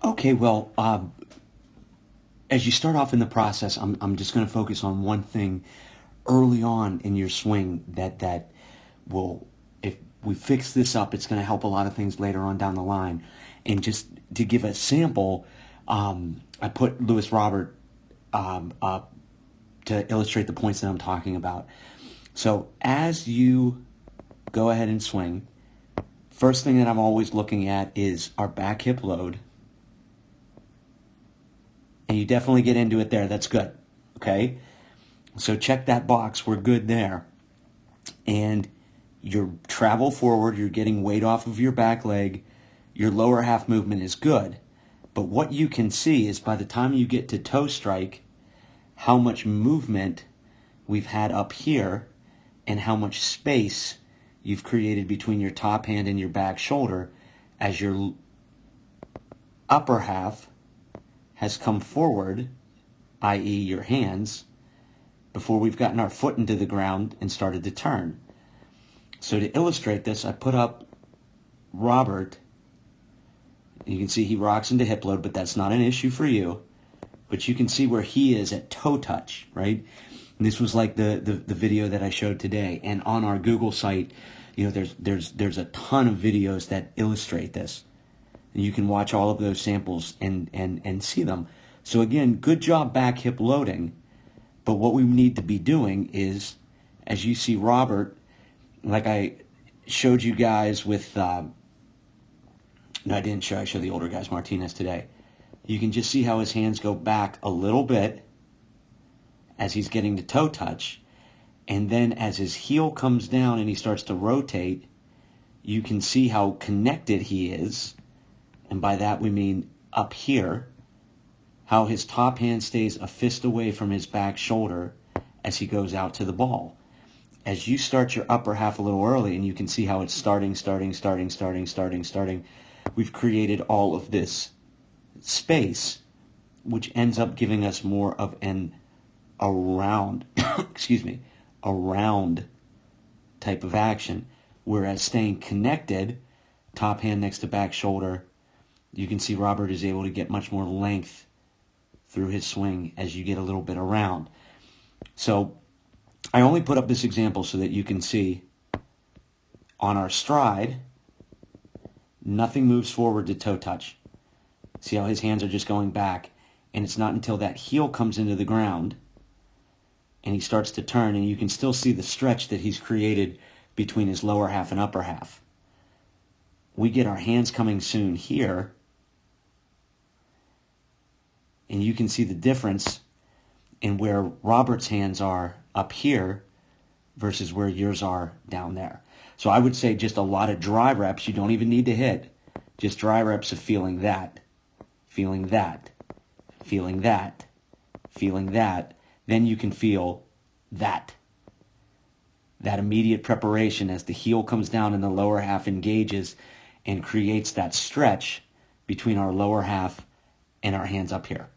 Okay, well, as you start off in the process, I'm just going to focus on one thing early on in your swing that will, if we fix this up, it's going to help a lot of things later on down the line. And just to give a sample, I put Lewis Robert up to illustrate the points that I'm talking about. So as you go ahead and swing, first thing that I'm always looking at is our back hip load. And you definitely get into it there. That's good. Okay? So check that box. We're good there. And your travel forward, you're getting weight off of your back leg. Your lower half movement is good. But what you can see is by the time you get to toe strike, how much movement we've had up here and how much space you've created between your top hand and your back shoulder as your upper half has come forward, i.e. your hands, before we've gotten our foot into the ground and started to turn. So to illustrate this, I put up Robert. You can see he rocks into hip load, but that's not an issue for you. But you can see where he is at toe touch, right? And this was like the video that I showed today. And on our Google site, you know, there's a ton of videos that illustrate this. And you can watch all of those samples and see them. So again, good job back hip loading. But what we need to be doing is, as you see Robert, like I showed you guys with, no, I didn't show, I showed the older guys, Martinez today. You can just see how his hands go back a little bit as he's getting to toe touch. And then as his heel comes down and he starts to rotate, you can see how connected he is. And by that we mean up here, how his top hand stays a fist away from his back shoulder as he goes out to the ball. As you start your upper half a little early, and you can see how it's starting, we've created all of this space, which ends up giving us more of an around, around type of action. Whereas staying connected, top hand next to back shoulder, you can see Robert is able to get much more length through his swing as you get a little bit around. So I only put up this example so that you can see on our stride, nothing moves forward to toe touch. See how his hands are just going back, and it's not until that heel comes into the ground and he starts to turn, and you can still see the stretch that he's created between his lower half and upper half. We get our hands coming soon here, and you can see the difference in where Robert's hands are up here versus where yours are down there. So I would say just a lot of dry reps. You don't even need to hit. Just dry reps of feeling that, feeling that, feeling that, feeling that. Then you can feel that. That immediate preparation as the heel comes down and the lower half engages and creates that stretch between our lower half and our hands up here.